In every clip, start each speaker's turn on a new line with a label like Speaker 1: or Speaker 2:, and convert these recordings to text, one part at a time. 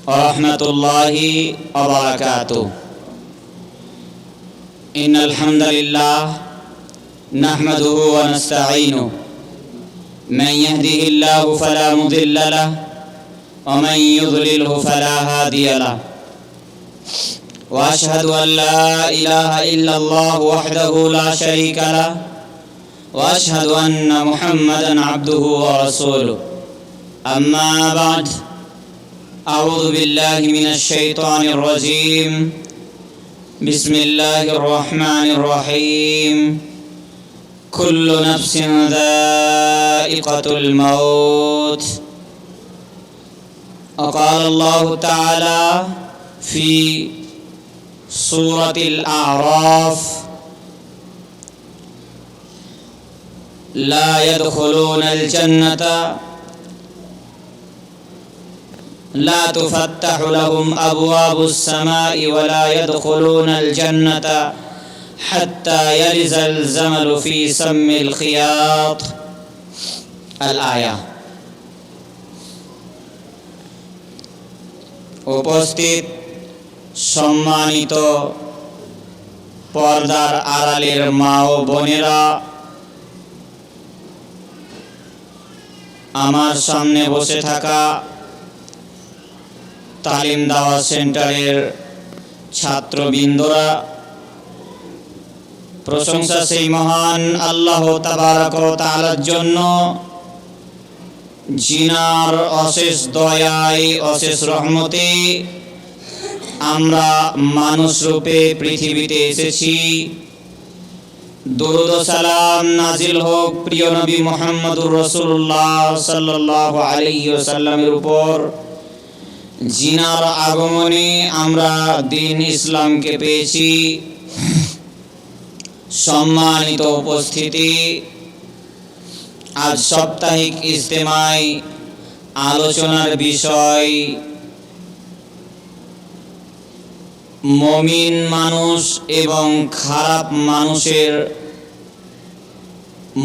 Speaker 1: रहमतुल्लाहि व बरकातुहू। इन्नल हम्दुलिल्लाह नहमदुहु व नस्तईनुहु मन यहदिहिल्लाहु फला मुदिल्ल लहु व मन युद्लिलहु फला हादिय लहु व अशहदु अन ला इलाहा इल्लल्लाहु वहदहु ला शरीका लहु व अशहदु अन्न मुहम्मदन अब्दुहु व रसूलुहु। अम्मा बाद अऊज़ु बिल्लाहि मिनश शैतानिर रजीम। बिस्मिल्लाहिर रहमानिर रहीम। कुल्लु नफ्सिन ज़ाइक़तुल मौत। क़ाल अल्लाहु तआला फ़ी सूरतिल अअराफ़ ला यदखुलूनल जन्नत ला तुफ़त्तहु लहुम अब्वाबुस समाइ व ला यदखुलूनल जन्नत हत्ता यलिजल ज़मलु फ़ी सम्मिल ख़ियात। अल आया। उपस्थित सम्मानित पर्दार आড়ালের মা ও বোনেরা, আমার সামনে বসে থাকা তালিম দাওয়া সেন্টারের ছাত্রবৃন্দরা, প্রশংসা সেই মহান আল্লাহ তাবারক ওয়া তাআলার জন্য, জিনার অশেষ দয়ায় অশেষ রহমতে আমরা মানুষ রূপে পৃথিবীতে এসেছি। দরুদ ও সালাম নাজিল হোক প্রিয় নবী মুহাম্মদুর রাসূলুল্লাহ সাল্লাল্লাহু আলাইহি ওয়াসাল্লামের উপর, জিনার আগমনে আমরা দ্বীন ইসলামকে পেয়েছি। সম্মানিত উপস্থিতি, আজ সাপ্তাহিক ইজতেমায় আলোচনার বিষয় মুমিন মানুষ এবং খারাপ মানুষের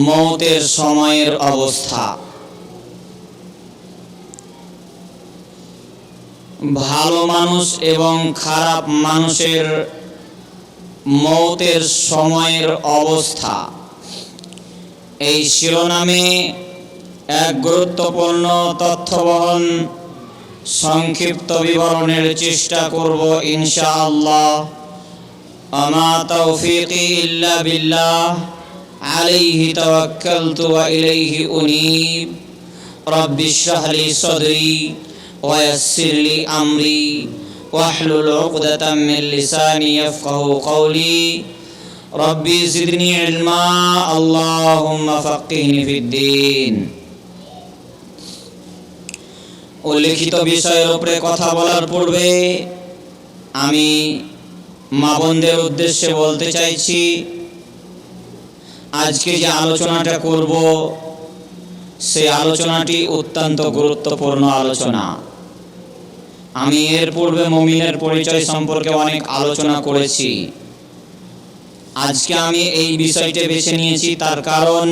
Speaker 1: মওতের সময়ের অবস্থা। ভালো মানুষ এবং খারাপ মানুষের মওতের সময়ের অবস্থা, এই শিরোনামে এক গুরুত্বপূর্ণ তথ্যবহন সংক্ষিপ্ত বিবরণের চেষ্টা করব ইনশাআল্লাহ। আমা তাওফীকি ইল্লা বিল্লাহ, আলাইহি তাওয়াক্কালতু ওয়া ইলাইহি উনীব। রাব্বিশ ইশরাহ লি সাদরি ওয়া ইয়াসসির লি আমরি ওয়াহলুল উকদাতাম মিন লিসানি ইয়াফকাহু কওলি। রব্বি জিদনি ইলমা, আল্লাহুম্মা ফাক্কিহনি ফিদ্দীন। উল্লেখিত বিষয়ের উপরে কথা বলার পূর্বে আমি মা বোনদের উদ্দেশ্যে বলতে চাইছি, আজকে যে আলোচনাটা করব সেই আলোচনাটি অত্যন্ত গুরুত্বপূর্ণ আলোচনা। আমি এর পূর্বে মুমিনের পরিচয় সম্পর্কে অনেক আলোচনা করেছি। আজকে আমি এই বিষয়টি বেছে নিয়েছি, তার কারণ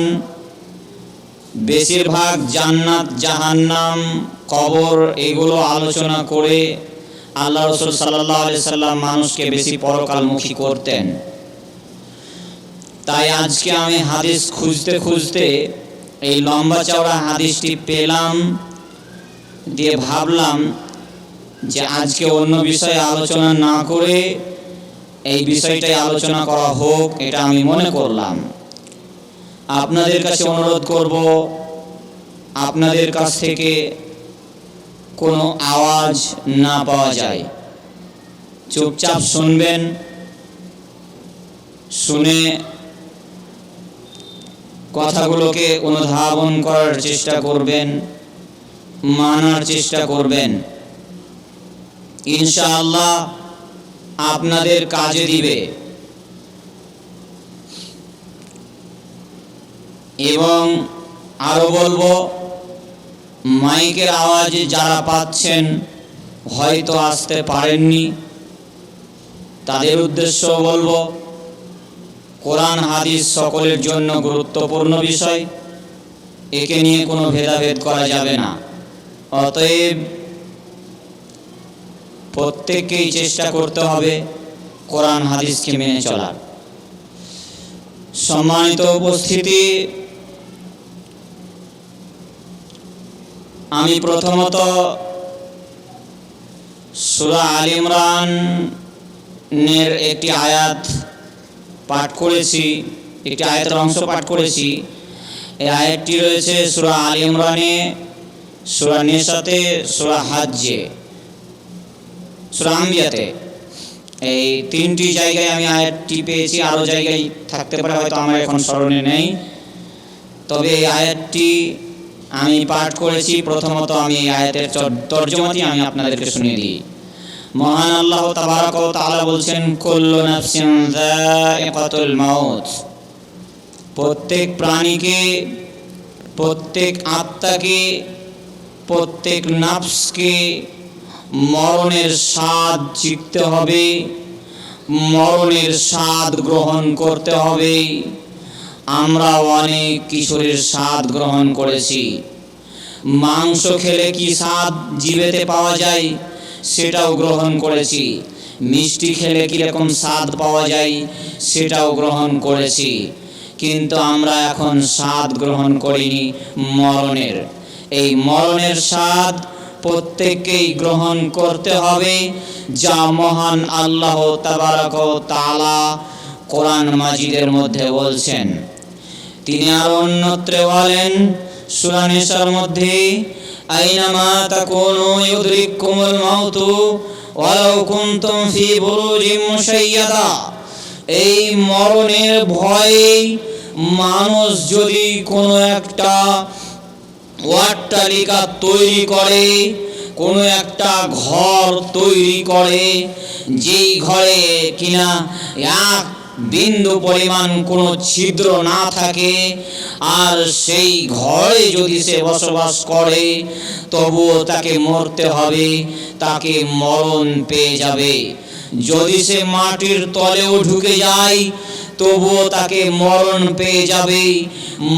Speaker 1: বেশিরভাগ জান্নাত জাহান্নাম কবর এগুলো আলোচনা করে আল্লাহ রাসূল সাল্লাল্লাহু আলাইহি সাল্লাম মানুষকে বেশি পরকালমুখী করতেন। তাই আজকে আমি হাদিস খুঁজতে খুঁজতে এই লম্বা চওড়া হাদিসটি পেলাম, দিয়ে ভাবলাম যে আজকে অন্য বিষয়ে আলোচনা না করে এই বিষয়টাই আলোচনা করা হোক, এটা আমি মনে করলাম। আপনাদের কাছে অনুরোধ করব, আপনাদের কাছ থেকে কোনো আওয়াজ না পাওয়া যায়, চুপচাপ শুনবেন, শুনে কথাগুলোকে অনুধাবন করার চেষ্টা করবেন, মানার চেষ্টা করবেন। ইনশাআল্লাহ আপনাদের কাজে দিবে। এবং আরো বলবো, মাইকের আওয়াজে যারা পাচ্ছেন হয়তো আসতে পারেননি, তাদের উদ্দেশ্য বলবো, কোরআন হাদিস সকলের জন্য গুরুত্বপূর্ণ বিষয়, একে নিয়ে কোনো ভেদাভেদ করা যাবে না। অতএব প্রত্যেককেই চেষ্টা করতে হবে কোরআন হাদিসকে মেনে চলার। সম্মানিত উপস্থিতি, আমি প্রথমত সূরা আল ইমরানের একটি আয়াত পাঠ করেছি, একটি আয়াতের অংশ পাঠ করেছি। এই আয়াতটি রয়েছে সূরা আল ইমরানে, সূরা নিসাতে, সূরা হজ্জে, সূরা আম্বিয়াতে। এই তিনটি জায়গায় আমি আয়াতটি পেয়েছি, আরও জায়গায় থাকতে পারে, হয়তো আমার এখন স্মরণে নেই। তবে এই আয়াতটি আমি পাঠ করেছি। প্রথমত আমি এই আয়াতের তর্জমাটি আমি আপনাদেরকে শুনিয়ে দিই। মহান আল্লাহ তাবারাক ওয়া তাআলা বলছেন, কুল্লু নাফসিন যায়িকাতুল মাউত। প্রত্যেক প্রাণীকে, প্রত্যেক আত্মাকে, প্রত্যেক নাফসকে মরণের স্বাদ চিখতে হবে, মরণের স্বাদ গ্রহণ করতে হবে। আমরা অনেক কিশোরের স্বাদ গ্রহণ করেছি। মাংস খেলে কি স্বাদ জিভেতে পাওয়া যায় সেটাও গ্রহণ করেছি। মিষ্টি খেলে কীরকম স্বাদ পাওয়া যায় সেটাও গ্রহণ করেছি। কিন্তু আমরা এখন স্বাদ গ্রহণ করিনি মরণের। এই মরণের স্বাদ প্রত্যেককেই গ্রহণ করতে হবে, যা মহান আল্লাহ তাবারাক ওয়া তাআলা কোরআন মাজিদের মধ্যে বলছেন। তিনি আরো অন্যত্রে বলেন সূরা নিসার মধ্যে, আইনামা তাকুনু ইউদরিকুমুল মাউতু ওয়ালাউ কুনতুম ফি বুরুজিম মুশাইয়াদা। এই মরণের ভয়ে মানুষ যদি কোনো একটা অট্টালিকা তৈরি করে, কোনো একটা ঘর তৈরি করে, যেই ঘরে কিনা এক বিন্দু পরিমাণ কোনো ছিদ্র না থাকে, আর সেই ঘরে যদি সে বসবাস করে, তবুও তাকে মরতে হবে, তাকে মরণ পেয়ে যাবে। যদি সে মাটির তলেও ঢুকে যায়, তবুও তাকে মরণ পেয়ে যাবে।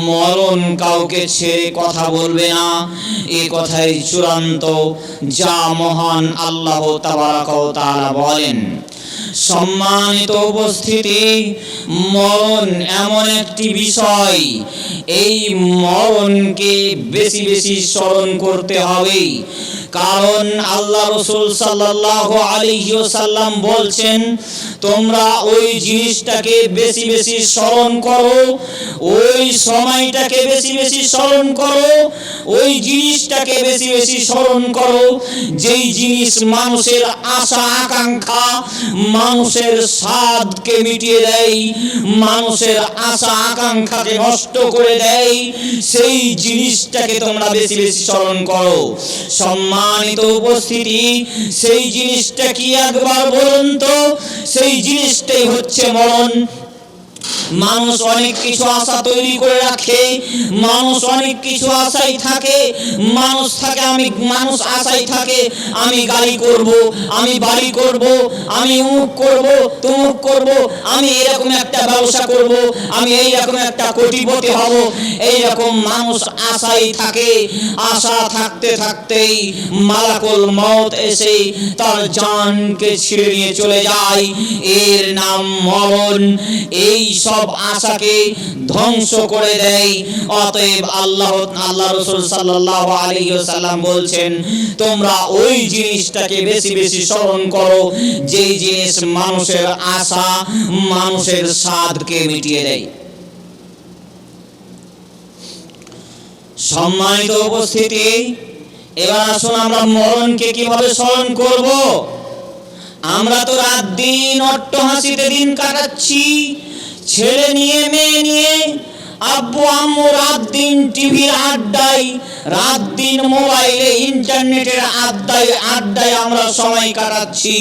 Speaker 1: মরণ কাউকে ছেড়ে কথা বলবে না, এ কথাই চূড়ান্ত, যা মহান আল্লাহ তাবারাক ওয়া তাআলা বলেন। সম্মানিত উপস্থিতি, মরণ এমন একটি বিষয়, এই মরণকে বেশি বেশি স্মরণ করতে হবে। কারণ আল্লাহ রাসূল সাল্লাল্লাহু আলাইহি ওয়াসাল্লাম বলছেন, তোমরা ওই জিনিসটাকে বেশি বেশি স্মরণ করো, ওই সময়টাকে বেশি বেশি স্মরণ করো, ওই জিনিসটাকে বেশি বেশি স্মরণ করো, যেই জিনিস মানুষের আশা আকাঙ্ক্ষা, মানুষের স্বাদকে মিটিয়ে দেয়, মানুষের আশা আকাঙ্ক্ষাকে নষ্ট করে দেয়, সেই জিনিসটাকে তোমরা বেশি বেশি স্মরণ করো। সম্মানিত উপস্থিতি, সেই জিনিসটা কি একবার বলুন তো? সেই জিনিসটাই হচ্ছে মরণ। মানুষ অনেক কিছু আশা তৈরি করে রাখে, মানুষ অনেক কিছু আশায় থাকে, মানুষ আশায় থাকে, আমি গাড়ি করব, আমি বাড়ি করব, আমি অমুক করব, তমুক করব, আমি এরকম একটা ব্যবসা করব, আমি এইরকম একটা কোটিপতি হব। এইরকম মানুষ আশায় থাকে। আশা থাকতে থাকতেই মালাকুল মউত এসে তার জানকে ছিঁড়ে নিয়ে চলে যায়, এর নাম মরণ। এই সব আশাকে ধ্বংস করে দেয়। অতএব আল্লাহ রাসূল সাল্লাল্লাহু আলাইহি ওয়াসাল্লাম বলছেন, তোমরা ওই জিনিসটাকে বেশি বেশি স্মরণ করো, যেই জিনিস মানুষের আশা, মানুষের স্বাদকে মিটিয়ে দেয়। সম্মানিত উপস্থিতি, এবার আসুন আমরা মরণকে কিভাবে স্মরণ করব। আমরা তো রাত দিন অট্টহাসিতে দিন কাটাচ্ছি, ছেলে নিয়ে, মেয়ে নিয়ে, আব্বু আম্মু রাত দিন টিভির আড্ডায়, রাত দিন মোবাইলে ইন্টারনেটের আড্ডায় আমরা সময় কাটাচ্ছি।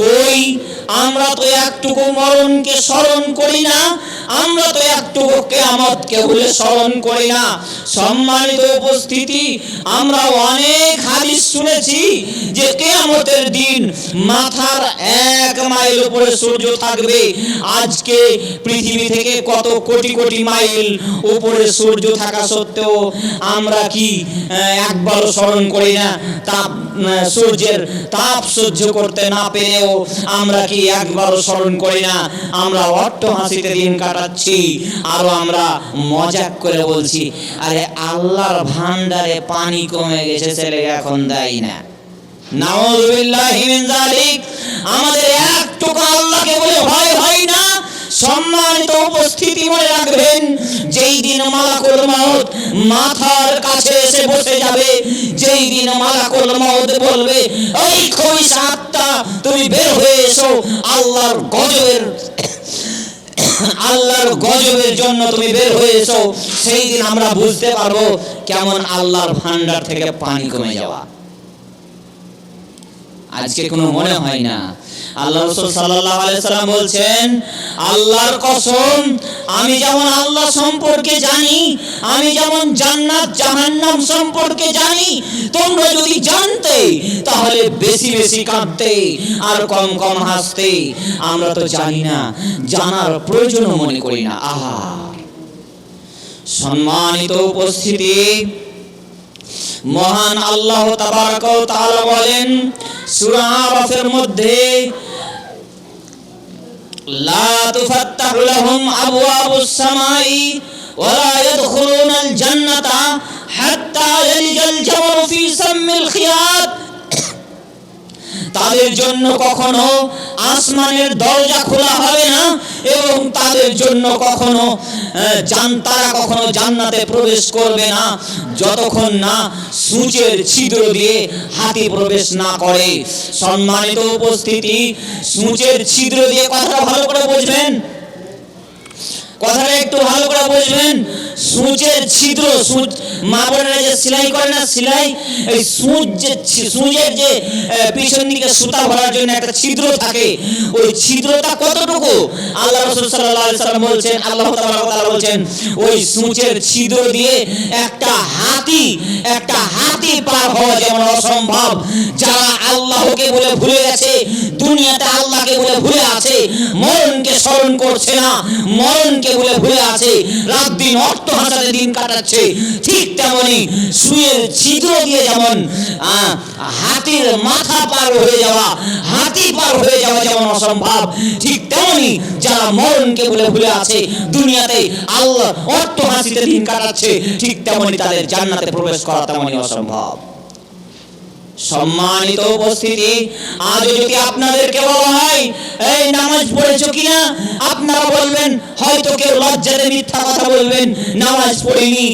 Speaker 1: কই, আমরা তো একটুকু মরণকে স্মরণ করি না, আমরা তো একটুকু কিয়ামতকে ভুলে স্মরণ করি না। সম্মানিত উপস্থিতি, আমরা অনেক হাদিস শুনেছি যে কিয়ামতের দিন মাথার 1 মাইল উপরে সূর্য থাকবে। আজকে পৃথিবী থেকে কত কোটি কোটি মাইল উপরে সূর্য থাকা সত্ত্বেও আমরা কি একবারও স্মরণ করি না? সূর্যের তাপ সহ্য করতে না পেরেও আমরা কি একবারও স্মরণ করি না? আমরা অট্টহাসিতে দিন কাটাচ্ছি, আরো আমরা মজাক করে বলছি আরে আল্লাহর ভান্ডারে পানি কমে গেছে, ছেলে এখন দেয় না। নাউযুবিল্লাহি মিন যালিক। আমাদের একটুকু আল্লাহকে বলে ভয় হয় না। সম্মানিত উপস্থিতি, মনে রাখবেন যেই দিন মালাকুল মউত মাথার কাছে এসে বসে যাবে, যেই দিন মালাকুল মউত বলবে ওই খবিশ আত্মা তুমি বের হয়ে এসো, আল্লাহর গজবের জন্য তুমি বের হয়ে এসো, সেই দিন আমরা বুঝতে পারবো কেমন আল্লাহর ভান্ডার থেকে পানি কমে যাওয়া। আজকে কোনো মনে হয় না। আল্লাহ রাসূল সাল্লাল্লাহু আলাইহি সাল্লাম বলছেন আল্লাহর কসম, আমি যেমন আল্লাহ সম্পর্কে জানি, আমি যেমন জান্নাত জাহান্নাম সম্পর্কে জানি, তোমরা যদি জানতে তাহলে বেশি বেশি কাঁদতে আর কম কম হাসতে। আমরা তো জানি না, জানার প্রয়োজনও মনে করি না। আহা, সম্মানিত উপস্থিতি, মহান আল্লাহ তাবারক ওয়া তাআলা বলেন সূরা আরাফের মধ্যে লা তুফাত্তাহু লাহুম আবওয়াবুস সামাই ওয়া লা ইয়াদখুলুনাল জান্নাতা হাত্তা ইয়ালিজাল জামালু ফি সাম্মিল খিয়াত। তাদের জন্য কখনো আসমানের দরজা খোলা হবে না এবং তাদের জন্য কখনো তারা কখনো জান্নাতে প্রবেশ করবে না যতক্ষণ না সূচের ছিদ্র দিয়ে হাতি প্রবেশ না করে। সম্মানিত উপস্থিতি, সূচের ছিদ্র দিয়ে কথাটা ভালো করে বুঝবেন, কথাটা একটু ভালো করে বুঝবেন। সূচের ছিদ্র, সূচ মা বোনেরা যে সেলাই করে না, সেলাই, এই সূচের যে পিছন দিকে সুতা ভরার জন্য একটা ছিদ্র থাকে, ওই ছিদ্রটা কতটুকু? আল্লাহ রাসূল সাল্লাল্লাহু আলাইহি সাল্লাম বলছেন, আল্লাহ তাআলা বলছেন ওই সূচের ছিদ্র দিয়ে একটা হাতি পার হওয়া যেমন অসম্ভব। যারা আল্লাহকে বলে ভুলে গেছে, দুনিয়াতে আল্লাহকে বলে ভুলে আছে, মরণকে স্মরণ করছে না, মরণকে বলে ভুলে আছে, রাত দিন অট্টহাসিতে দিন কাটাচ্ছে, ঠিক তেমনি সুয়ের ছিদ্র দিয়ে যেমন হাতির মাথা পার হয়ে যাওয়া, হাতি পার হয়ে যাওয়া যেমন অসম্ভব, ঠিক তেমনি যারা মরণকে বলে ভুলে আছে, দুনিয়াতে আল্লাহ অট্টহাসিতে দিন কাটাচ্ছে, ঠিক তেমনি তাদের জান্নাতে প্রবেশ করা তেমনি অসম্ভব। সম্মানিত উপস্থিতি, আজ যদি আপনাদেরকে বলা হয় এই নামাজ পড়েছো কিনা, আপনারা বলবেন, হয়তো কেউ লজ্জাতে মিথ্যা কথা বলবেন, নামাজ পড়িনি,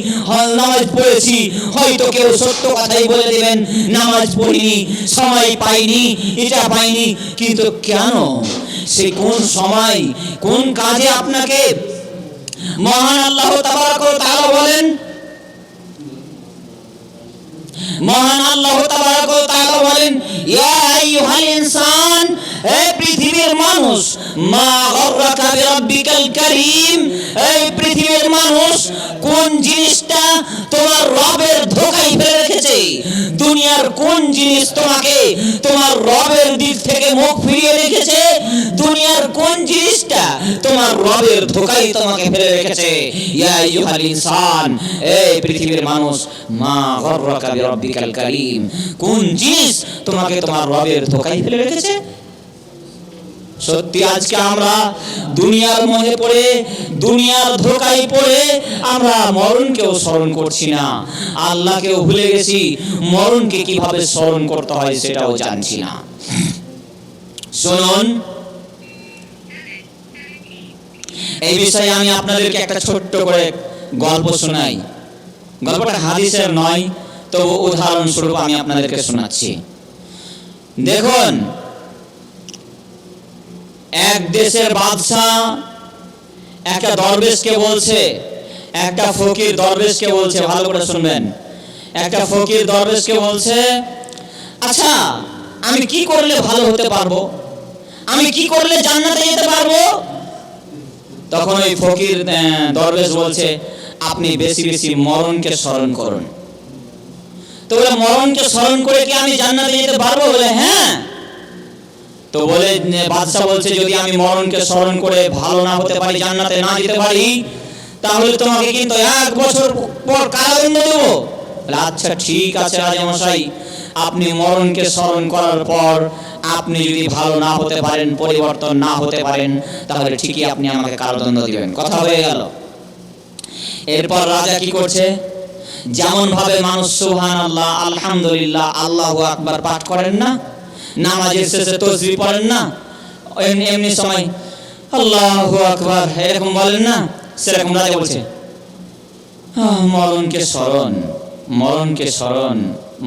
Speaker 1: নামাজ পড়েছি। হয়তো কেউ সত্য কথাই বলে দেবেন, নামাজ পড়িনি, সময় পাইনি, এটা পাইনি। কিন্তু কেন? সে কোন সময় কোন কাজে আপনাকে মহান আল্লাহ তাবারক ওয়া তাআলা বলেন, মহান আল্লাহ তাবারক ওয়া তাআলা বলেন ইয়া আইয়ুহাল ইনসান, হে পৃথিবীর মানুষ, মা গররাকা বিরাব্বিকাল কারীম, এই পৃথিবীর মানুষ কোন জিনিসটা তোমার রবের ধোঁকায় ফেলে রেখেছে? দুনিয়ার কোন জিনিস তোমাকে তোমার রবের দিক থেকে মুখ ফিরিয়ে রেখেছে? দুনিয়ার কোন জিনিসটা তোমার রবের ধোঁকায় তোমাকে ফেলে রেখেছে? ইয়া আইয়ুহাল ইনসান, এই পৃথিবীর মানুষ, মা গররাকা বিরাব্বিকাল কারীম, কোন জিনিস তোমাকে তোমার রবের ধোঁকায় ফেলে রেখেছে? সত্যি আজকে আমরা দুনিয়ার মোহে পড়ে, দুনিয়ার ধোঁকায় পড়ে আমরা মরণকেও স্মরণ করছি না, আল্লাহকেও ভুলে গেছি, মরণকে কিভাবে স্মরণ করতে হয় সেটাও জানছি না। শুনুন, এই বিষয়ে আমি আপনাদেরকে একটা ছোট্ট করে গল্প শোনাই। গল্পটা হাদিসের নয়, তো উদাহরণস্বরূপ আমি আপনাদেরকে শোনাচ্ছি। দেখুন, এক দেশের বাদশা একটা দরবেশকে বলছে, একটা ফকির দরবেশকে বলছে, ভালো করে শুনবেন, একটা ফকির দরবেশকে বলছে, আচ্ছা আমি কি করলে ভালো হতে পারবো, আমি কি করলে জান্নাতে যেতে পারবো? তখন ওই ফকির দরবেশ বলছে, আপনি বেশি বেশি মরণকে স্মরণ করুন। তো বলে মরণকে স্মরণ করে কি আমি জান্নাতে যেতে পারবো? বলে হ্যাঁ। তো বলে বাদশা বলছে যদি আমি মরণকে স্মরণ করে ভালো না হতে পারি, জান্নাতে না যেতে পারি, তাহলে তোমাকে কিন্তু 1 বছর পর কারাদণ্ড দেব। আচ্ছা ঠিক আছে রাজামশাই, আপনি মরণকে স্মরণ করার পর আপনি যদি ভালো না হতে পারেন, পরিবর্তন না হতে পারেন, তাহলে ঠিকই আপনি আমাকে কারাদণ্ড দিবেন। কথা হয়ে গেল। এরপর রাজা কি করছে, যেমন ভাবে মানুষ সুবহানাল্লাহ, আলহামদুলিল্লাহ, আল্লাহু আকবার পাঠ করেন না, নামাজের শেষে তাসবিহ পড়েন না, এমনি সময় আল্লাহু আকবার এরকম বলেন না, সেরকম রাজা বলছে মরণকে স্মরণ, মরণকে স্মরণ,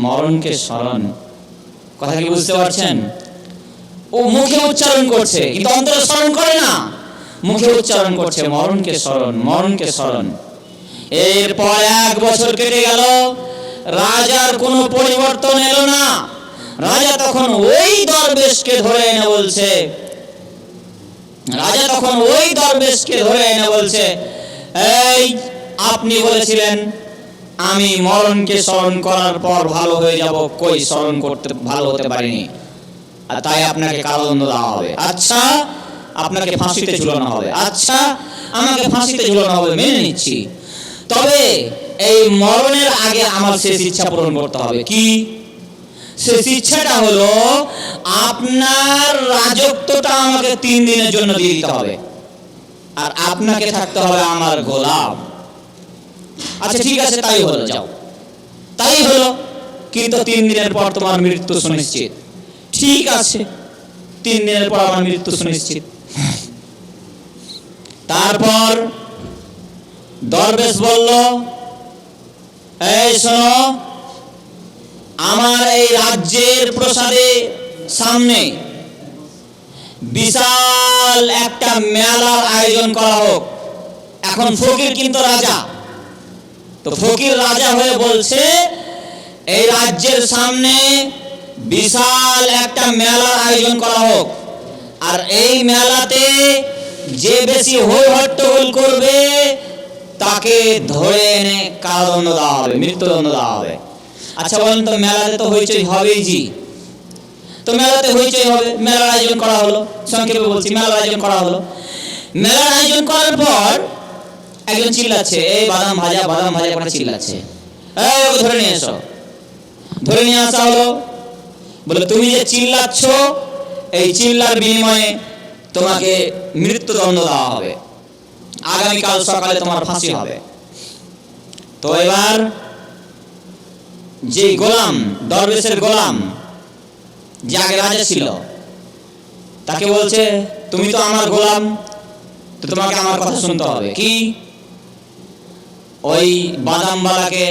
Speaker 1: মরণকে স্মরণ। কথা কি বুঝতে পারছেন? ও মুখে উচ্চারণ করছে কিন্তু অন্তরে স্মরণ করে না, মুখে উচ্চারণ করছে মরণকে স্মরণ, মরণকে স্মরণ। এরপর 1 বছর কেটে গেল, রাজার কোনো পরিবর্তন এলো না। রাজা তখন ওই দরবেশকে ধরে এনে বলছে, রাজা তখন ওই দরবেশকে ধরে এনে বলছে, এই আপনি বলেছিলেন আমি মরণকে স্মরণ করার পর ভালো হয়ে যাব, কই স্মরণ করতে ভালো হতে পারিনি, তাই আপনাকে কারাদণ্ড দেওয়া হবে। আচ্ছা আপনাকে ফাঁসিতে ঝুলানো হবে। আচ্ছা আমাকে ফাঁসিতে ঝুলানো হবে, মেনে নিচ্ছি, তবে এই মরণের আগে আমার শেষ ইচ্ছা পূরণ করতে হবে। কি শেষ ইচ্ছাটা? হলো আপনার রাজত্বটা আমাকে 3 দিনের জন্য দিয়ে দিতে হবে, আর আপনাকে থাকতে হবে আমার গোলাম। আচ্ছা ঠিক আছে, তাই হলো, যাও। তাই হলো, কিন্তু 3 দিনের পর তোমার মৃত্যু সুনিশ্চিত। ঠিক আছে, 3 দিনের পর আমার মৃত্যু সুনিশ্চিত। তারপর দরবেশ বলল, এই শোনো, আমার এই রাজ্যের প্রসাদে সামনে বিশাল একটা মেলার আয়োজন করা হোক। এখন ফকির কিন্তু রাজা, তো ফকির রাজা হয়ে বলছে এই রাজ্যের সামনে বিশাল একটা মেলার আয়োজন করা হোক, আর এই মেলাতে যে বেশি হই হট্টগোল করবে তাকে ধরে এনে কারাদণ্ড দেওয়া হবে, মৃত্যুদণ্ড দেওয়া হবে। আচ্ছা বলেন তো, মেলাতে তো হইচই হবেই জি, তো মেলাতে হইচই হবে, মেলার আয়োজন করা হলো, সংক্ষেপে বলছি মেলার আয়োজন করা হলো। মেলার আয়োজন করার পর একজন চিল্লাচ্ছে, এই বাদাম ভাজা, বাদাম ভাজা করে চিল্লাচ্ছে, এই ওকে ধরে নিয়ে এসো। ধরে নিয়ে আসা হলো, বলে তুমি যে চিল্লাচ্ছ, এই চিল্লার বিনিময়ে তোমাকে মৃত্যুদণ্ড দেওয়া হবে, আগামীকাল সকালে তোমার ফাঁসি হবে। তো এবার যে গোলাম, দরবেশের গোলাম, যে আগে রাজা ছিল, তাকে বলছে তুমি তো আমার গোলাম, তো তোমাকে আমার কথা শুনতে হবে। কি? ওই বাদামওয়ালাকে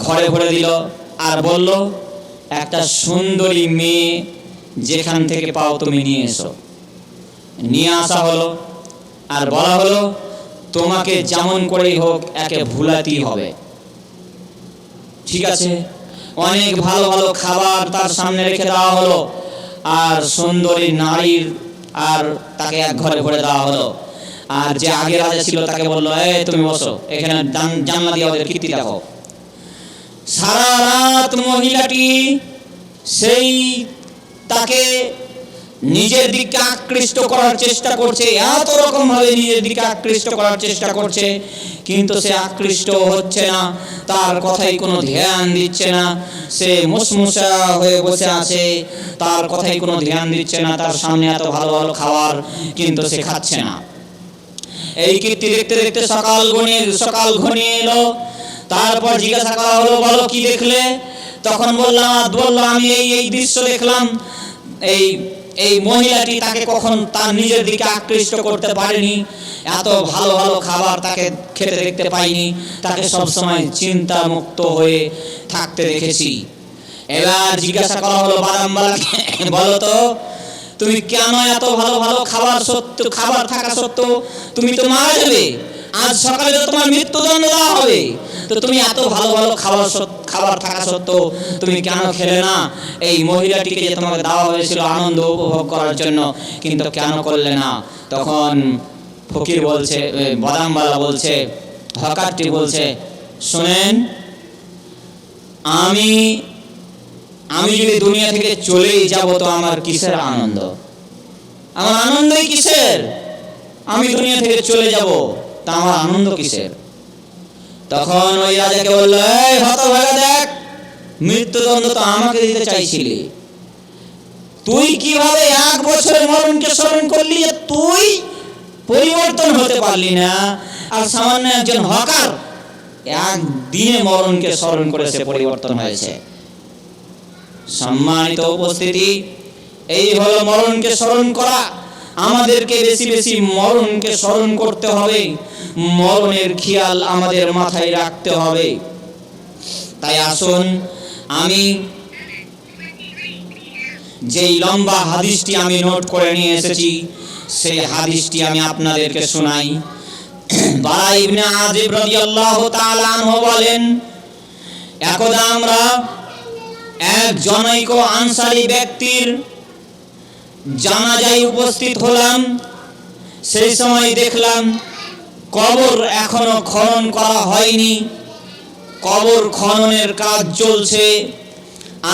Speaker 1: ঘরে ভরে দিল আর বলল একটা সুন্দরী মেয়ে যেখান থেকে পাও তুমি নিয়ে এসো। নিয়ে আসা হলো, আর বলা হলো তোমাকে যেমন করেই হোক একে ভুলাতেই হবে। ঠিক আছে, অনেক ভালো ভালো খাবার তার সামনে রেখে দেওয়া হলো, আর সুন্দরী নারীর আর তাকে এক ঘরে ভরে দেওয়া হলো। আর যে আগে রাজা ছিল তাকে বললো, এই তুমি বসো, এখানে জানলা দিয়ে ওদের কীর্তি দেখো। সারা রাত মহিলাটি সেই তাকে নিজের দিকে আকৃষ্ট করার চেষ্টা করছে, এত রকম ভাবে নিজের দিকে আকৃষ্ট করার চেষ্টা করছে, কিন্তু সে আকৃষ্ট হচ্ছে না, তার কথাই কোনো ধ্যান দিচ্ছে না। সে মুসমুসা হয়ে বসে আছে, তার কথাই কোনো ধ্যান দিচ্ছে না। তার সামনে এত ভালো ভালো খাবার, কিন্তু সে খাচ্ছে না। এই কীর্তি দেখতে দেখতে সকাল ঘনিয়ে এলো। তারপর জিজ্ঞাসা করা হলো, বলো কি দেখলে? তখন বললো আমি এই দৃশ্য দেখলাম। এই মহিলাটি তাকে কখন তার নিজের দিকে আকৃষ্ট করতে পারেনি, এত ভালো ভালো খাবার তাকে খেতে দেখতে পাইনি, তাকে সবসময় চিন্তা মুক্ত হয়ে থাকতে দেখেছি। এবার জিজ্ঞাসা করা হলো বাদামওয়ালাকে, বলো তো তুমি কেন এত ভালো ভালো খাবার থাকা সত্ত্বেও তুমি তো মারা যাবে, আজ সকালে তো তোমার মৃত্যুদণ্ড দেওয়া হবে, তো তুমি এত ভালো ভালো খাবার থাকা সত্ত্বেও তুমি কেন খেলে না? এই মহিলাটিকে যে তোমাকে দেওয়া হয়েছিল আনন্দ উপভোগ করার জন্য, কিন্তু কেন করলে না? তখন ফকির বলছে, বাদামওয়ালা বলছে, হকারটি বলছে, শুনেন আমি আমি যদি দুনিয়া থেকে চলেই যাব তো আমার কিসের আনন্দ? আমার আনন্দই কিসের? আমি দুনিয়া থেকে চলে যাব, তা আমার আনন্দ কিসের? তখন ওই রাজাকে বলল, এই হতভাগা, দেখ, মৃত্যুদণ্ড তো আমাকে দিতে চাইছিলি, তুই কিভাবে 1 বছরে মরণকে স্মরণ করলি যে তুই পরিবর্তন হতে পারলি না, আর সামান্য একজন হকার একদিনে মরণকে স্মরণ করে সে পরিবর্তন হয়েছে। সম্মানিত উপস্থিতি, এই হলো মরণকে স্মরণ করা। আমাদেরকে বেশি বেশি মরণকে স্মরণ করতে হবে, মরণের খেয়াল আমাদের মাথায় রাখতে হবে। তাই আসুন, আমি যেই লম্বা হাদিসটি আমি নোট করে নিয়ে এসেছি সেই হাদিসটি আমি আপনাদেরকে শোনাই। বারা ইবনে আযিব রাদিয়াল্লাহু তাআলা আনহু বলেন, একদা আমরা এক জনৈক আনসারী ব্যক্তির জানাজায় উপস্থিত হলাম। সেই সময় দেখলাম কবর এখনো খনন করা হয়নি, কবর খননের কাজ চলছে।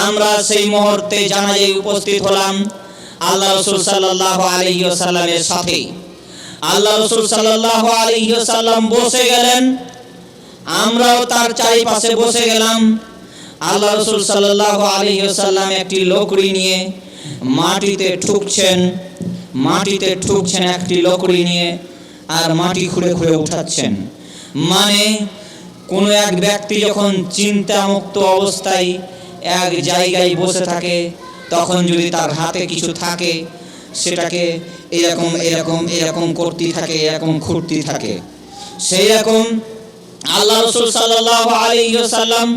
Speaker 1: আমরা সেই মুহূর্তে জানাজায় উপস্থিত হলাম আল্লাহ রাসূল সাল্লাল্লাহু আলাইহি ওয়াসাল্লামের সাথে। আল্লাহ রাসূল সাল্লাল্লাহু আলাইহি ওয়াসাল্লাম বসে গেলেন, আমরাও তার চারিপাশে বসে গেলাম। আল্লাহ রাসূল সাল্লাল্লাহু আলাইহি ওয়াসাল্লাম একটি লকড়ি নিয়ে মাটিতে ঠুকছেন একটি লকড়ি নিয়ে, আর মাটি খুঁড়ে খুঁড়ে উঠাচ্ছেন। মানে কোনো এক ব্যক্তি যখন চিন্তামুক্ত অবস্থায় এক জায়গায় বসে থাকে, তখন যদি তার হাতে কিছু থাকে সেটাকে এরকম এরকম এরকম করতেই থাকে, এরকম খুঁড়তেই থাকে। সেই রকম আল্লাহ রাসূল সাল্লাল্লাহু আলাইহি ওয়াসাল্লাম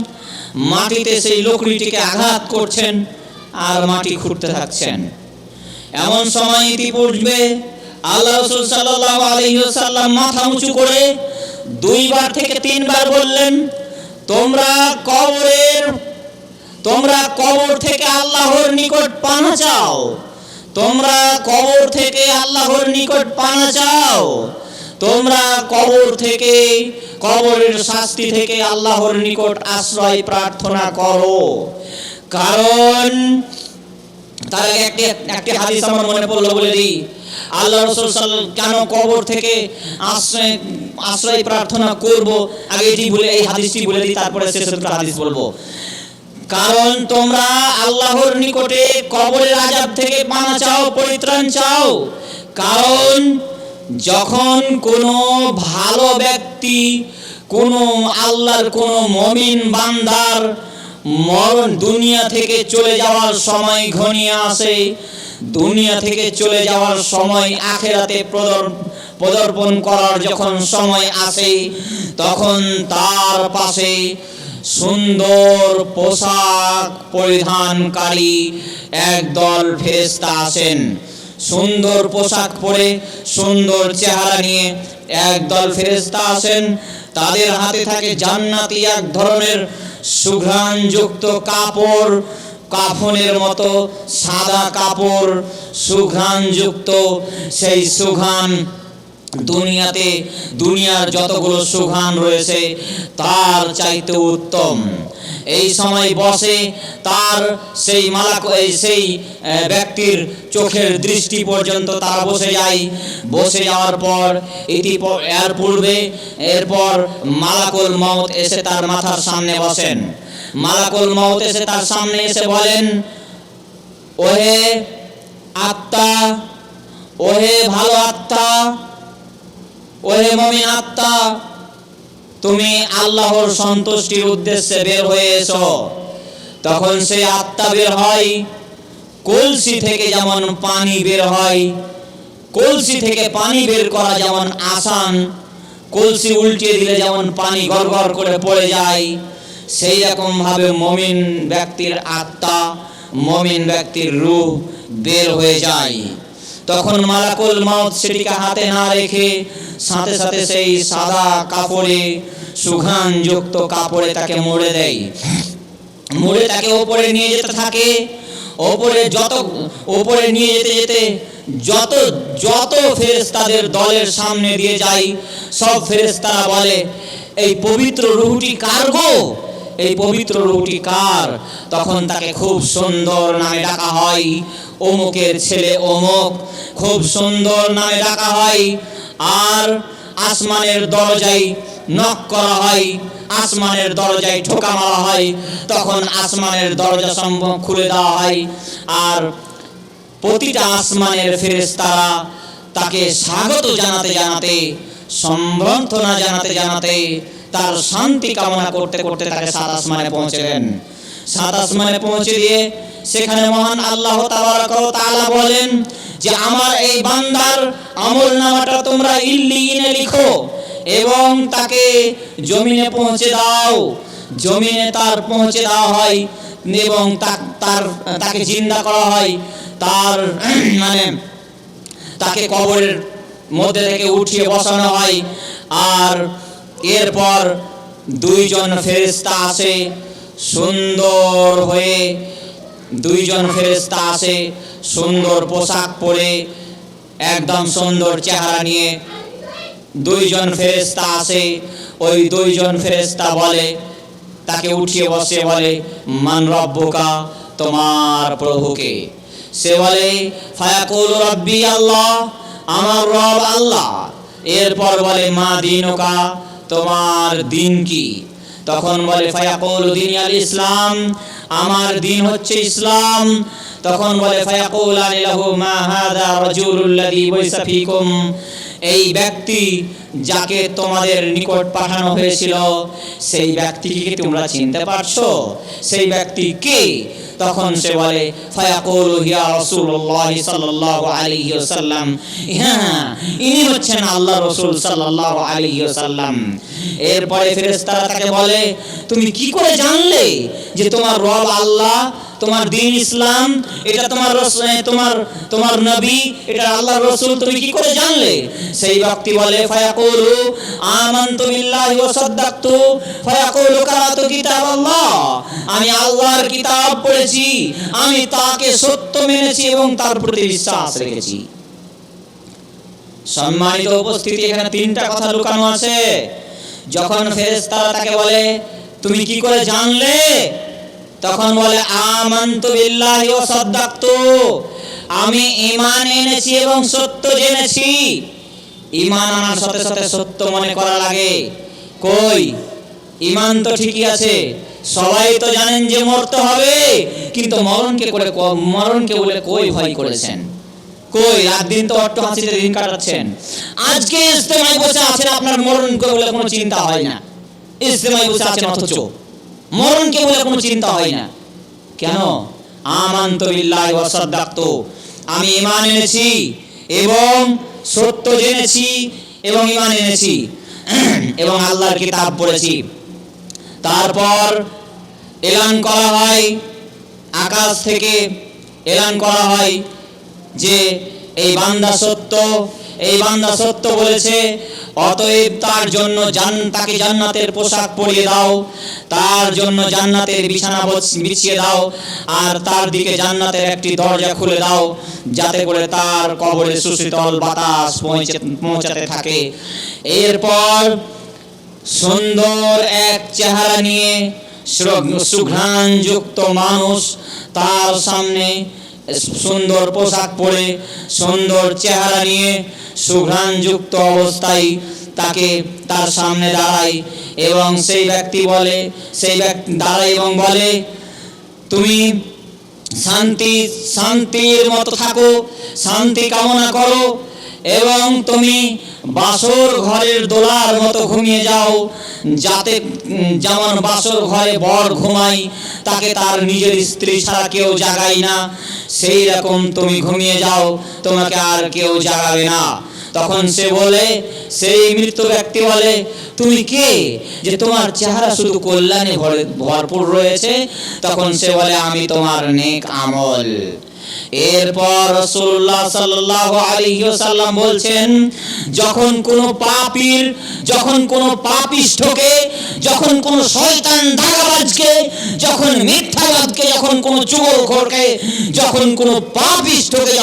Speaker 1: মাটিতে সেই লকড়িটিকে আঘাত করছেন আর মাটি খুঁড়তে থাকছেন। এমন সময় ইতিপূর্বে আল্লাহ রাসূল সাল্লাল্লাহু আলাইহি ওয়াসাল্লাম মাথা উঁচু করে 2 বার থেকে 3 বার বললেন, তোমরা কবর থেকে আল্লাহর নিকট পানা চাও, তোমরা কবর থেকে আল্লাহর নিকট পানা চাও, তোমরা কবর থেকে, কবরের শাস্তি থেকে আল্লাহর নিকট আশ্রয় প্রার্থনা করো। কারণ তার একটি হাদিস আমার মনে পড়লো, বলে দিই। আল্লাহ রাসূল সাল্লাল্লাহু কেন কবর থেকে আশ্রয় প্রার্থনা করব, আগে এটি বলে এই হাদিসটি বলে দিই, তারপরে শেষের হাদিস বলবো। কারণ তোমরা আল্লাহর নিকটে কবরের আযাব থেকে পানা চাও, পরিত্রাণ চাও। কারণ যখন কোনো ভালো ব্যক্তি, কোনো আল্লাহর কোনো মুমিন বান্দার মরণ, দুনিয়া থেকে চলে যাওয়ার সময় ঘনিয়ে আসে, দুনিয়া থেকে চলে যাওয়ার সময় আখিরাতে পদার্পণ করার যখন সময় আসে, তখন তার পাশে সুন্দর পোশাক পরিধানকারী একদল ফেরেশতা আসেন। সুন্দর পোশাক পরে, সুন্দর চেহারা নিয়ে একদল ফেরেশতা আসেন। তাদের হাতে থাকে জান্নাতি এক ধরনের সুঘ্রাণযুক্ত কাপড়, কাফনের মতো সাদা কাপড়, সুঘ্রাণযুক্ত। সেই সুঘ্রাণ দুনিয়ার যতগুলো সুঘ্রাণ রয়েছে তার চাইতে উত্তম। এই সময় বসে তার সেই সেই ব্যক্তির চোখের দৃষ্টি পর্যন্ত তারা বসে যায়। বসে যাওয়ার পর এরপর মালাকুল মউত এসে তার মাথার সামনে বসেন। মালাকুল মউত এসে তার সামনে এসে বলেন, ওহে আত্মা, ওহে ভালো আত্মা, ওহে মুমিন আত্মা, তুমি আল্লাহর সন্তুষ্টির উদ্দেশ্যে বের হয়ে এসো। তখন সেই আত্মা বের হয়, কলসি থেকে যেমন পানি বের হয়, কলসি থেকে পানি বের করা যেমন আসান, কলসি উল্টিয়ে দিলে যেমন পানি গড়গড় করে পড়ে যায়, সেই রকম ভাবে মুমিন ব্যক্তির আত্মা, মুমিন ব্যক্তির রূহ বের হয়ে যায়। তখন মালাকুল মউত সেটিকে হাতে না রেখে সাথে সাথে সেই সাদা কাপড়ে, সুঘ্রাণযুক্ত কাপড়ে তাকে মুড়ে দেয়। মুড়ে তাকে ওপরে নিয়ে যেতে থাকে। ওপরে নিয়ে যেতে যত ফেরেশতাদের দলের সামনে দিয়ে যায়, সব ফেরেশতারা বলে, এই পবিত্র রূহটি কার গো? এই পবিত্র রুটি কার? তখন তাকে খুব সুন্দর নামে ডাকা হয়, অমুকের ছেলে অমুক, খুব সুন্দর নামে ডাকা হয়। আর আসমানের দরজায় নক করা হয়, আসমানের দরজায় ঠোকা মারা হয়, তখন আসমানের দরজা সম্ভব খুলে দেওয়া হয়। আর প্রতিটা আসমানের ফেরেশতারা তাকে স্বাগত জানাতে জানাতে, সম্বর্ধনা জানাতে জানাতে, তার শান্তি কামনা করতে করতে তাকে সাত আসমানে পৌঁছে দেন। সাত আসমানে পৌঁছে দিয়ে সেখানে মহান আল্লাহ তাবারক ওয়া তাআলা বলেন যে আমার এই বান্দার আমলনামাটা তোমরা ইল্লিয়িনে লিখো এবং তাকে জমিনে পৌঁছে দাও। জমিনে তার পৌঁছে দেওয়া হয় এবং তাকে জিন্দা করা হয়। তার মানে তাকে কবরের মধ্যে থেকে উঠিয়ে বসানো হয়। আর এরপর দুইজন ফেরেশতা আসে সুন্দর হয়ে, দুইজন ফেরেশতা আসে সুন্দর পোশাক পরে, একদম সুন্দর চেহারা নিয়ে দুইজন ফেরেশতা আসে। ওই দুইজন ফেরেশতা বলে, তাকে উঠিয়ে বসে বলে মান রব্বুকা, তোমার প্রভুকে? সে বলে ফায়াকুল রব্বি আল্লাহ, আমার রব আল্লাহ। এরপর বলে মা দীনুকা, তোমার দিন কি? তখন বলে ফায়াকুল দীনি আল ইসলাম, আমার দিন হচ্ছে ইসলাম। তখন বলে ফায়াকুল লাহু মা হাযা রাজুলুল্লাযী বাইসা ফীকুম, এই ব্যক্তি যাকে তোমাদের নিকট পাঠানো হয়েছিল সেই ব্যক্তিকে তোমরা চিনতে পারছো? সেই ব্যক্তি কে? তখন সে বলে ফায়াকুলু ইয়া রাসূলুল্লাহ সাল্লাল্লাহু আলাইহি ওয়াসাল্লাম, হ্যাঁ ইনি হচ্ছেন আল্লাহ রাসূল সাল্লাল্লাহু আলাইহি ওয়াসাল্লাম। এরপরে ফেরেশতারা তাকে বলে তুমি কি করে জানলে যে তোমার রব আল্লাহ, তোমার দ্বীন ইসলাম, এটা তোমার তোমার নবী, এটা আল্লাহর রাসূল, তুমি কি করে জানলে? সেই ব্যক্তি বলে ফায়াকুলু আমানতু বিল্লাহি ওয়া সাদ্দাকতু, ফায়াকুলু কারাতু কিতাবাল্লাহ, আমি আল্লাহর কিতাব পড়েছি, আমি তাকে সত্য মেনেছি এবং তার প্রতি বিশ্বাস রেখেছি। সম্মানিত উপস্থিতি, এখানে তিনটা কথা লুকানো আছে। যখন ফেরেশতারা তাকে বলে তুমি কি করে জানলে, তখন বলে আমানতু বিল্লাহি ওয়া সাদ্দাকতু, আমি ঈমান এনেছি এবং সত্য জেনেছি। ঈমান আনার সাথে সাথে সত্য মনে করা লাগে। কই ঈমান তো ঠিকই আছে, সবাই তো জানেন যে মরতে হবে, কিন্তু মরণকে বলে কই ভয় করেছেন? কই রাত দিন তো অট্ট হাসিতে দিন কাটাচ্ছেন। আজকে ইজতেমায় বসে আছেন, আপনার মরণকে বলে কোনো চিন্তা হয় না। ইজতেমায় বসে আছেন অথচ মরণকে বলে কোনো চিন্তা হয় না। কেন? আমানতু বিল্লাহি ওয়া সাদ্দাকতু, আমি ঈমান এনেছি এবং সত্য জেনেছি এবং ঈমান এনেছি এবং আল্লাহর কিতাব পড়েছি। তারপর এলান করা হয়, আকাশ থেকে এলান করা হয় যে এই বান্দা সত্য, এই বান্দা সত্য বলেছে, অতএব তার জন্য তাকে জান্নাতের পোশাক পরিয়ে দাও, তার জন্য জান্নাতের বিছানা বিছিয়ে দাও, আর তার দিকে জান্নাতের একটি দরজা খুলে দাও, যাতে করে তার কবরে সুশীতল বাতাস পৌঁছাতে থাকে। এরপর সুন্দর এক চেহারা নিয়ে সুঘ্রাণযুক্ত মানুষ তার সামনে, সুন্দর পোশাক পরে, সুন্দর চেহারা নিয়ে, সুঘ্রাণযুক্ত অবস্থায় তাকে তার সামনে দাঁড়ায় এবং সেই ব্যক্তি দাঁড়ায় এবং বলে তুমি শান্তির মতো থাকো, শান্তি কামনা করো এবং তুমি বাসর ঘরের দোলার মতো ঘুমিয়ে যাও, যাতে যেমন বাসর ঘরে বর ঘুমায় তাকে তার নিজের স্ত্রী ছাড়া কেউ জাগায় না, সেই রকম তুমি ঘুমিয়ে যাও, তোমাকে আর কেউ জাগাবে না। তখন সেই মৃত ব্যক্তি বলে তুমি কে যে তোমার চেহারা শুধু কল্যাণে ভরপুর রয়েছে? তখন সে বলে আমি তোমার নেক আমল, এরপর রাসূলুল্লাহ সাল্লাল্লাহু আলাইহি ওয়াসাল্লাম বলছেন, যখন কোনো পাপিষ্ঠকে, যখন কোনো শয়তান দাগাবাজকে, যখন মিথ্যাবাদকে, যখন কোনো চুগলখোরকে, যখন কোনো পাপিষ্ঠকে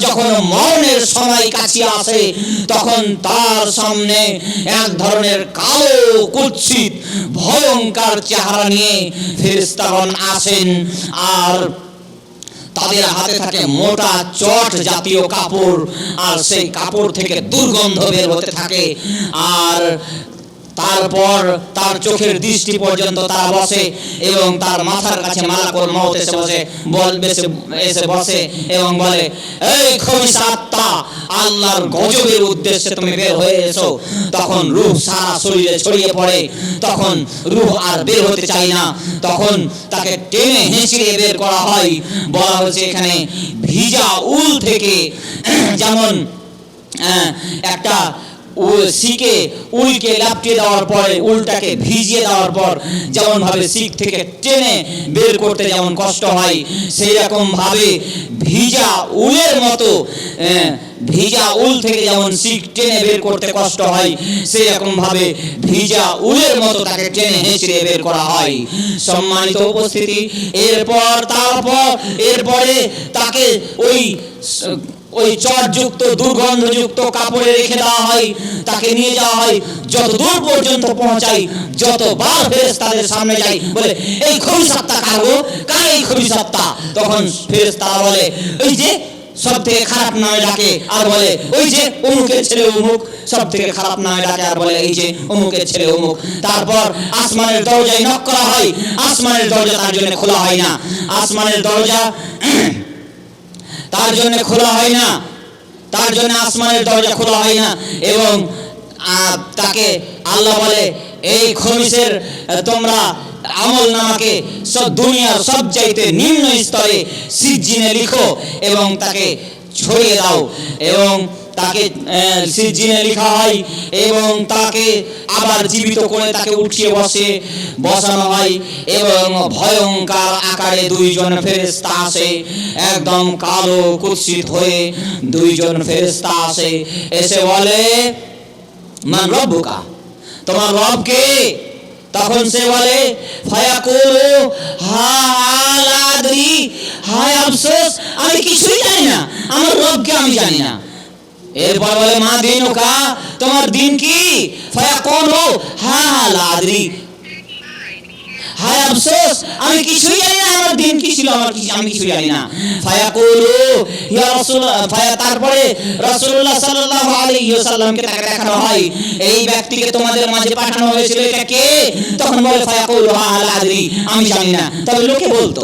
Speaker 1: যখন মরণের সময় কাছে আসে, তখন তার সামনে এক ধরনের কালো কুৎসিত ভয়ঙ্কর চেহারা নিয়ে ফেরেশতাগণ আসেন। আর তাদের হাতে থাকে মোটা চট জাতীয় কাপড়, আর সেই কাপড় থেকে দুর্গন্ধ বের হতে থাকে। আর তারপর তার চোখের দৃষ্টি পর্যন্ত তারা বসে এবং তার মাথার কাছে মালাকুল মউত এসে বসে এবং বলে, এই খবিস আত্মা, আল্লাহর গজবের উদ্দেশ্যে তুমি বের হয়ে এসো। তখন রূহ সারা শরীরে ছড়িয়ে পড়ে, তখন রূহ আর বের হতে চায় না, তখন তাকে টেনে হেঁচড়ে বের করা হয়। বলা হয়েছে এখানে ভিজা উল থেকে, যেমন একটা উলকে লাপটিয়ে দেওয়ার পরে, উলটাকে ভিজিয়ে দেওয়ার পর যেমন ভাবে শিক থেকে টেনে বের করতে যেমন কষ্ট হয়, সেই রকম ভাবে ভিজা উলের মতো, ভিজা উল থেকে যেমন শিক টেনে বের করতে কষ্ট হয়, সেই রকম ভাবে ভিজা উলের মতো তাকে টেনে হেঁচড়ে বের করা হয়। সম্মানিত উপস্থিতি, এরপরে তাকে ওই চটযুক্ত দুর্গন্ধযুক্ত কাপড়ে রেখে দেওয়া হয়, তাকে নিয়ে যাওয়া হয় যত দূর পর্যন্ত পৌঁছাই, যতবার ফেরেশতাদের সামনে যাই, বলে, এই খবিস আত্মা কার এই খবিস আত্মা? তখন ফেরেশতারা বলে, ওই যে সব থেকে খারাপ নামে ডাকে, আর বলে, ওই যে অমুকের ছেলে অমুক, সব থেকে খারাপ নামে ডাকে, আর বলে, এই যে অমুকের ছেলে অমুক। তারপর আসমানের দরজায় নক করা হয়, আসমানের দরজা তার জন্য খোলা হয় না, আসমানের দরজা তার জন্য খোলা হয় না, তার জন্য আসমানের দরজা খোলা হয় না। এবং তাকে আল্লাহ বলে, এই খবিসের তোমরা আমল নামাকে সব দুনিয়ার সবচাইতে নিম্ন স্তরে সিজ্জিনে লিখো এবং তাকে ছড়িয়ে দাও। এবং তাকে সিজ্জিনে লেখা হয় এবং তাকে আবার জীবিত করে তাকে উঠিয়ে বসানো হয় এবং ভয়ঙ্কর আকারে দুইজন ফেরেশতা আসে, একদম কালো কুৎসিত হয়ে দুইজন ফেরেশতা আসে, এসে বলে, মান রব্বুকা, তোমার রব কে? তখন সে বলে, ফায়াকুলু হাল আদরি, হায় আফসোস, আমি কিছুই জানি না, আমার রবকে আমি জানি না। এরপর বলে, মা দিনুকা, তোমার দিন কি? ফায়াকুলু হাল আদরি, হায় আফসোস, আমি কিছুই জানি না, আমার দিন কি ছিল, আমি কিছুই জানি না। ফায়াকুলু ইয়া রাসূলুল্লাহ, তারপরে রাসূলুল্লাহ সাল্লাল্লাহু আলাইহি ওয়াসাল্লামকে তাকে দেখানো হয়, এই ব্যক্তিকে তোমাদের মাঝে পাঠানো হয়েছিল, এটা কে? তখন বলে, ফায়াকুলু হাল আদরি, আমি জানি না। তবে লোকে বলতো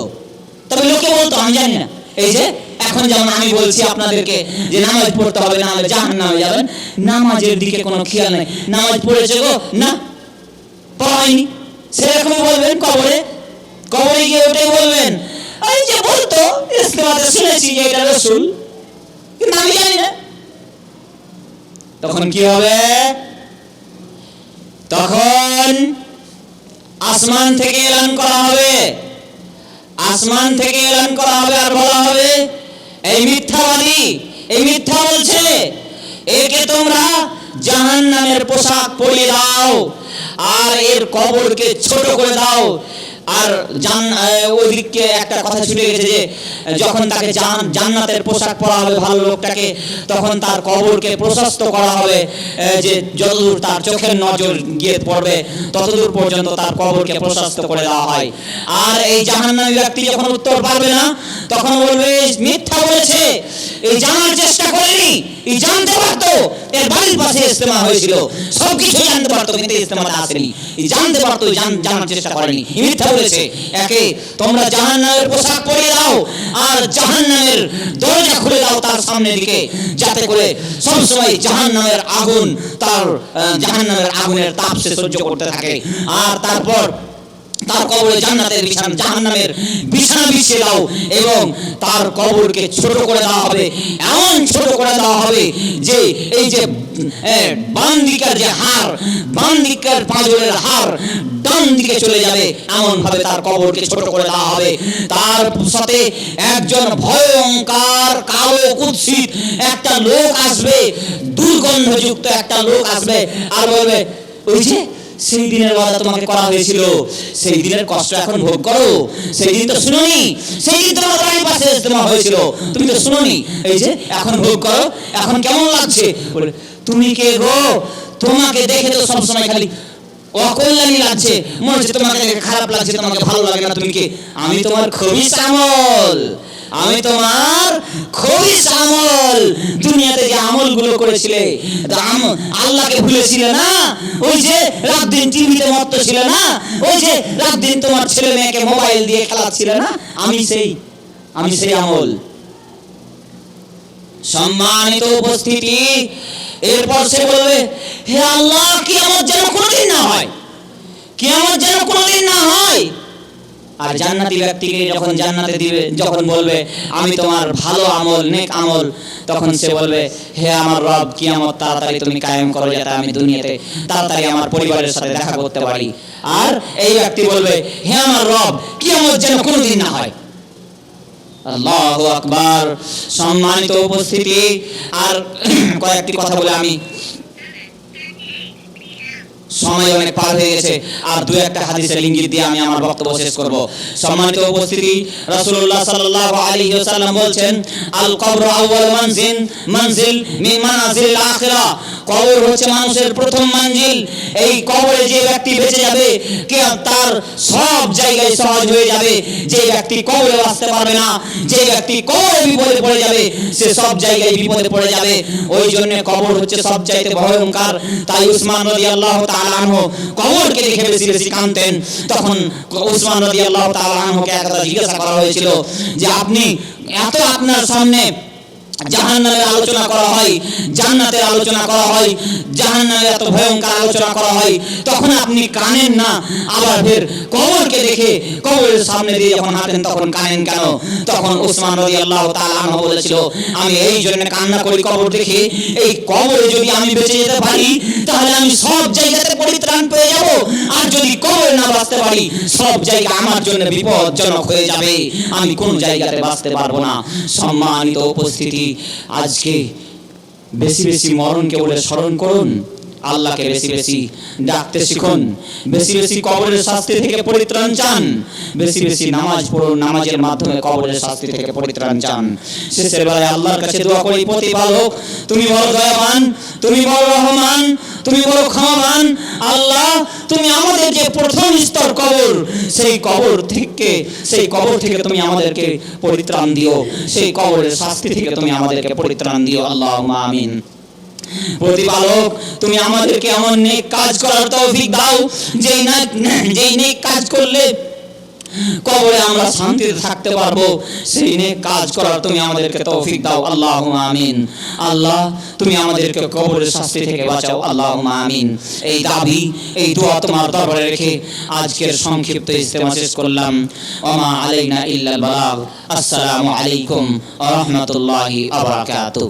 Speaker 1: আমি জানি না। এই যে এখন যেমন আমি বলছি আপনাদেরকে যে নামাজ পড়তে হবে, না হলে জাহান্নামে যাবেন, নামাজের দিকে কোনো খেয়াল নেই। নামাজ পড়েছে গো? না, পড়ায়নি। সেরকম বলবেন কবরে গিয়ে ওটাই বলবেন, ওই যে বলতো ইস্তেমাতে শুনেছি যে এটা রাসূল, কিন্তু আমি জানি না। তখন কি হবে? তখন আসমান থেকে এলান করা হবে, আর বলা হবে, এই মিথ্যাবাদী, এই মিথ্যা বলছে, একে তোমরা জাহান্নামের পোশাক পরিয়ে দাও আর এর কবরকে ছোট করে দাও। আর ওইদিকে একটা কথা ছুটে গেছে যে যখন তাকে জান্নাতের পোশাক পরা হবে ভালো লোকটাকে, তখন তার কবরকে প্রশস্ত করা হবে, যে যতদূর তার চোখের নজর গিয়ে পড়বে ততদূর পর্যন্ত তার কবরকে প্রশস্ত করে দেওয়া হয়। আর এই জাহান্নামী ব্যক্তি যখন উত্তর পারবে না, তখন বলবে, মিথ্যা বলেছে, এই জানার চেষ্টা করেনি, এই জানতে পারতো এর বাড়ির পাশে ইজতেমা হয়েছিল, সবকিছু জানতে পারতো, কিন্তু ইজতেমাতে আসেনি, এই জানতে পারতো, জানার চেষ্টা করেনি, মিথ্যা বলেছে। একে তোমরা জাহান্নামের পোশাক পরিয়ে দাও আর জাহান্নামের দরজা খুলে দাও তার সামনের দিকে, যাতে করে সবসময় জাহান্নামের আগুনের তাপ সে সহ্য করতে থাকে। আর তারপর তার কবরে জান্নাতের বিছানা জাহান্নামের বিছানা বিছিয়ে দাও এবং তার কবরকে ছোট করে দেওয়া হবে, এমন ছোট করে দেওয়া হবে যে এই যে বাম দিকের যে হাড়, বাম দিকের পাঁজরের হাড় ডান দিকে চলে যাবে, এমন ভাবে তার কবরকে ছোট করে দেওয়া হবে। তার সাথে একজন ভয়ঙ্কর কালো কুৎসিত একটা লোক আসবে, দুর্গন্ধযুক্ত একটা লোক আসবে আর বলবে, ওই যে সেই দিনের ওয়াদা তোমাকে করা হয়েছিল, সেই দিনের কষ্ট এখন ভোগ করো, সেই দিন তো শুনোনি, সেই দিন তোমার বাড়ির পাশে ইজতেমা হয়েছিল, তুমি তো শুনোনি, এই যে এখন ভোগ করো, এখন কেমন লাগছে? বলে, তুমি কে গো? তোমাকে দেখে তো সবসময় খালি অকল্যাণী লাগছে, মনে হচ্ছে তোমাকে দেখে খারাপ লাগছে, তোমাকে ভালো লাগে না, তুমি কে? আমি তোমার খবিস আমল, আমি তোমার খবিস আমল। দুনিয়াতে যে আমলগুলো করেছিলে, আল্লাহকে ভুলেছিলে না, ওই যে রাত দিন টিভিতে মত্ত ছিলে না, ওই যে রাত দিন তোমার ছেলে মেয়েকে মোবাইল দিয়ে খেলাচ্ছিলে না, আমি সেই আমল। সম্মানিত উপস্থিতি, এরপর সে বলবে, হে আল্লাহ, কিয়ামত যেন কোনোদিন না হয়, কিয়ামত যেন কোনোদিন না হয়। আর জান্নাতি ব্যক্তিকে যখন জান্নাতে দিবে, যখন বলবে আমি তোমার ভালো আমল, নেক আমল, তখন সে বলবে, হে আমার রব, কিয়ামত তাড়াতাড়ি তুমি কায়েম করো, যাতে আমি দুনিয়াতে তাড়াতাড়ি আমার পরিবারের সাথে দেখা করতে পারি। আর এই ব্যক্তি বলবে, হে আমার রব, কিয়ামত যেন কোনোদিন না হয়। আল্লাহু আকবার। সম্মানিত উপস্থিতি, আর কয়েকটি কথা বলে আমি, সময় অনেক পার হয়ে গেছে, আর দু একটা হাদিসের ইঙ্গিত দিয়ে আমি আমার বক্তব্য শেষ করব। সম্মানিত উপস্থিতি, রাসূলুল্লাহ সাল্লাল্লাহু আলাইহি ওয়াসাল্লাম বলছেন, আল কবর আউয়াল মানজিল মিন মানাজিল আখিরা, কবর হচ্ছে মানুষের প্রথম মঞ্জিল। এই কবরে যে ব্যক্তি বেঁচে যাবে, তার সব জায়গায় সহজ হয়ে যাবে। যে ব্যক্তি কবরে বাঁচতে পারবে না, যে ব্যক্তি কবরে বিপদে পড়ে যাবে, সে সব জায়গায় বিপদে পড়ে যাবে। ওই জন্য কবর হচ্ছে সবচাইতে ভয়ঙ্কর। তাই উসমান রাদিয়াল্লাহু তাআলা আনহু কবরকে দেখে বেশি বেশি কাঁদতেন। তখন উসমান রাদিয়াল্লাহু তাআলা আনহুকে একদা জিজ্ঞাসা করা হয়েছিল যে, আপনি এত আপনার সামনে জাহান্নামের আলোচনা করা হয়, জান্নাতের আলোচনা করা হয়, জাহান্নামের এত ভয়ঙ্কর আলোচনা করা হয়, তখন আপনি কানেন না, আবার ফের কবরকে দেখে কবরের সামনে দিয়ে যখন হাঁটেন তখন কানেন কেন? তখন উসমান রাদিয়াল্লাহু তাআলা আনহু বলেছিল, আমি এই জন্য কান্না করি কবর দেখে, এই কবরে যদি আমি বেঁচে যেতে পারি তাহলে আমি সব জায়গাতে পরিত্রাণ পেয়ে যাব, আর যদি কবরে না বাঁচতে পারি সব জায়গা আমার জন্য বিপজ্জনক হয়ে যাবে, আমি কোন জায়গাতে বাঁচতে পারবো না। সম্মানিত উপস্থিতি, আজকে বেশি বেশি মরণকে বলে স্মরণ করুন, আল্লাহকে বেশি বেশি ডাকতে শিখুন, বেশি বেশি কবরের শাস্তি থেকে পরিত্রাণ চান, বেশি বেশি নামাজ পড়ুন, নামাজের মাধ্যমে কবরের শাস্তি থেকে পরিত্রাণ চান। শেষের বেলায় আল্লাহর কাছে দোয়া করি, প্রতিপালক তুমি বড় দয়াবান, তুমি বড় রহমান, তুমি বড় ক্ষমাবান। আল্লাহ, তুমি আমাদের যে প্রথম স্তর কবর, সেই কবর থেকে তুমি আমাদেরকে পরিত্রাণ দিও, সেই কবরের শাস্তি থেকে তুমি আমাদেরকে পরিত্রাণ দিও। আল্লাহুম্মা আমিন। প্রতিপালক, তুমি আমাদেরকে এমন নেক কাজ করার তৌফিক দাও, যেই নেক কাজ করলে কবরে আমরা শান্তিতে থাকতে পারবো, সেই নেক কাজ করার তুমি আমাদেরকে তৌফিক দাও। আল্লাহুম্মা আমিন। আল্লাহ, তুমি আমাদেরকে কবরের শাস্তি থেকে বাঁচাও। আল্লাহুম্মা আমিন। এই দাবি, এই দোয়া তোমার দরবারে রেখে আজকের সংক্ষিপ্ত ইজতেমা শেষ করলাম। ওমা আলাইনা ইল্লাল বালাগ। আসসালামু আলাইকুম ওয়া রাহমাতুল্লাহি ওয়া বারাকাতুহু।